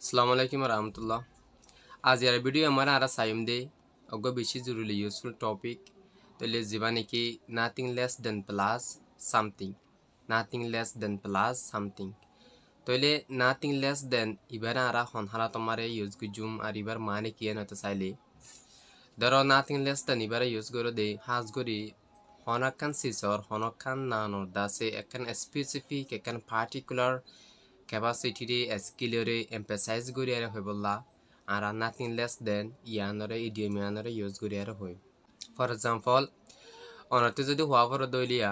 আসসালামু আলাইকুম রহমতুল্লাহ। আজ ইয়ার ভিডিও আমার আর সাইম দে অগ বেশি জরুরি ইউজফুল টপিক তলে যিবা নেকি নাথিং লেস দেন প্লাস সামথিং নাথিং লেস দেন প্লাস সামথিং তলে নাথিং লেস দেন ইবার আরা হনহারা তোমারে ইউজ গুজুম আর ইবার মানে কি নতে চাইলে ধরো nothing less than either use করে দে হাজ গরি হনকান সিসর হনকান নানোর দাসে একান স্পেসিফিক একান particular capacity skill emphasize guri ara hoy bolla ara nothing less than yanore idiom yanore use guri ara hoy for example onate jodi hwa for doilia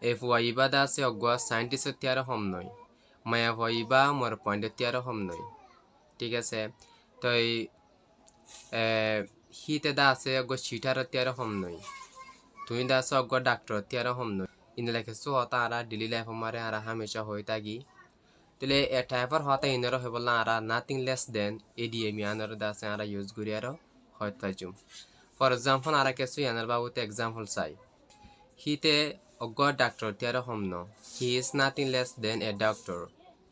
if waiba da se ogwa scientist tiara hom noi maya waiba mor point tiara hom noi ঠিক আছে তো হিতে দা আছে ogwa cheater tiara hom noi তুমি দা আছে ogwa doctor tiara hom noi inlay কেসু হতা ara daily life mare ara hamesha hoy tagi তলে এ টাইপৰ হতে ইনর হবলা আরা নাথিং লেস দেন এডিএম ইয়ানর দাসে আরা ইউজ করি আর হয়তাজুম ফর एग्जांपल আরা কিছু ইয়ানর বাবুতে एग्जांपल চাই হিতে অগ ডাক্তার তিয়ার হমন he is nothing less than a doctor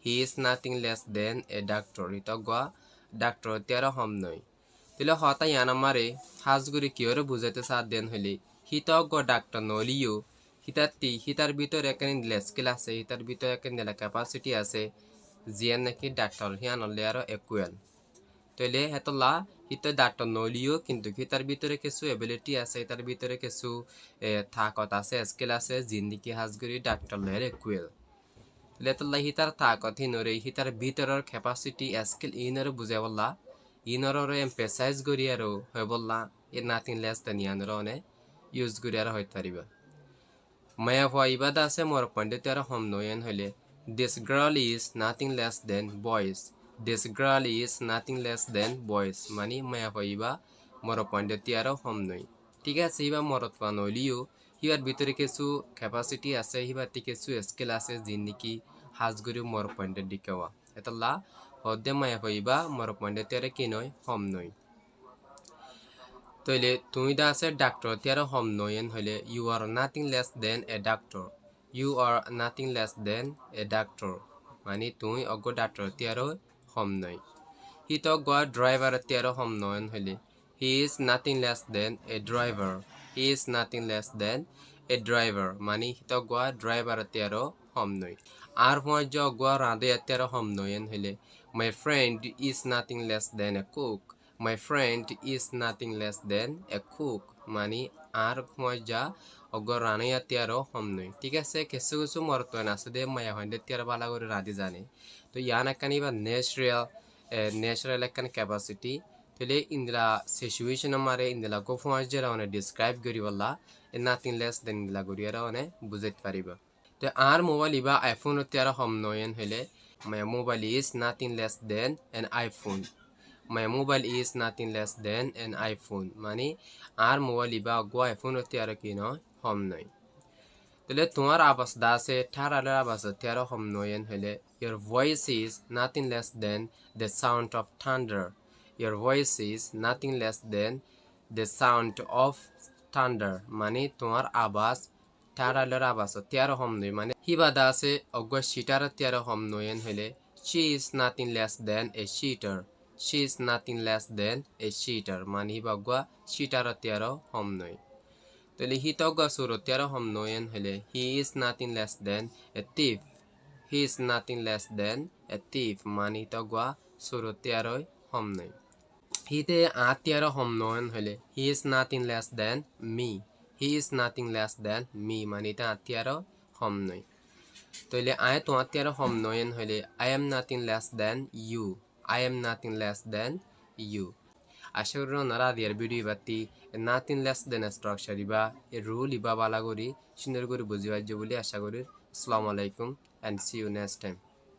he is nothing less than a doctor ইত অগ ডাক্তার তিয়ার হমনই তলে হতা ইয়ানা মারে হাজগুরি কিয়রে বুঝাইতে সাথ দেন হইলে হিত অগ ডাক্তার নলিও হিতার ভিতরে এখানে স্কিল আছে হিতার ভিতরে এখানে ক্যাপাসিটি আছে জিয়ান নাকি ডাক্তার হিয়ান লেয়ার একুয়াল তইলে হেতলা হিত ডাক্তার নলিও কিন্তু হিতার ভিতরে কিছু এবিলিটি আছে হিতার ভিতরে কিছু থাকত আছে স্কিল আছে জিন্দিকি হাজগুরি ডাক্তার লেয়ার একুয়াল লেতলা হিতার থাকত হিনরে হিতার ভিতরের ক্যাপাসিটি স্কিল ইনরে বুঝে বললা ইনরর এমফেসাইজ করি আর হয় বললা এ নাথিং লেস দেন ইয়ানর অনে ইউজ করি আর হইতে পারিবা Maya Vaibada se mor panditara hom noyen hole. This girl is nothing less than boys. This girl is nothing less than boys. Mani Maya Vaiba mor panditara hom noi. ঠিক আছে হিবা মরত পানলিও হিবার ভিতরে কিছু capacity আছে হিবার থেকে কিছু skill আছে জিন্দিকি হাজগুরি মর পয়েন্টের দিকেওয়া এতলা হদ্দে মায়া হইবা মর পয়েন্টের কি নয় হম নয় তইলে তুমি দা আছে ডাক্তার তিয়ার হম নয়েন হইলে you are nothing less than a doctor you are nothing less than a doctor মানে তুমি অগ ডাক্তার তিয়ার হম নয় হি তো গ ড্রাইভার তিয়ার হম নয়েন হইলে হি is nothing less than A driver he is nothing less than A driver মানে হি তো গ ড্রাইভার তিয়ার হম নয় আর মই জ গ রাঁধে তিয়ার হম নয়েন হইলে my friend is nothing less than A cook My friend is nothing less than a cook মানে আর মজা অগর রানিয়া তিয়ারো হম নই ঠিক আছে কিছু কিছু মরতন আছে দে মায়া হইন্দে তিয়ার বালা করে রাধি জানে তো ইয়ান একানি বা ন্যাচারাল একান ক্যাপাসিটি তলে ইন্দলা সিচুয়েশন মারে ইন্দলা গো ফমাজেরা অনে ডিসক্রাইব করি বলা নাথিং লেস দেন ইন্দলা গরিয়ারা অনে বুঝাইতে পারিবা তো আর মোবাইল ইবা আইফোন তিয়ারো হম নয়েন হইলে মায়া mobile is nothing less than an iPhone My mobile is nothing less than an iPhone মানে আর মোবাইল ইবা গো আইফোন তিয়ার কি নয় হম নয় তাহলে তোমার আওয়াজ দাসে ঠারালের আওয়াজ তিয়ার হম নয়েন হলে your voice is nothing less than the sound of thunder your voice is nothing less than the sound of thunder মানে তোমার আওয়াজ ঠারালের আওয়াজ তিয়ার হম নয় মানে হিবা দাসে অগ শিটার তিয়ার হম নয়েন হলে she is nothing less than a cheater She is nothing less than a cheater মানে বাগwa cheater তিয়ারো হম নয় তাহলে হি তগা সুরো তিয়ারো হম নয়েন হলে he is nothing less than a thief he is nothing less than a thief মানে তগা সুরো তিয়ারো হম নয় হিতে আ তিয়ারো হম নয়েন হলে he is nothing less than me he is nothing less than me মানে তা তিয়ারো হম নয় তাহলে আয় তো তিয়ারো হম নয়েন হলে I am nothing less than you I am nothing less than you. আশা করি ওনারা দিয়ার ভিডিও বাতি নাথিং লেস দেন স্ট্রাকচার ইবা এ রুল ইবা বালা করি সুন্দর করে বুঝিবাজ্য বলে আশা করি আসসালামু আলাইকুম and see you next time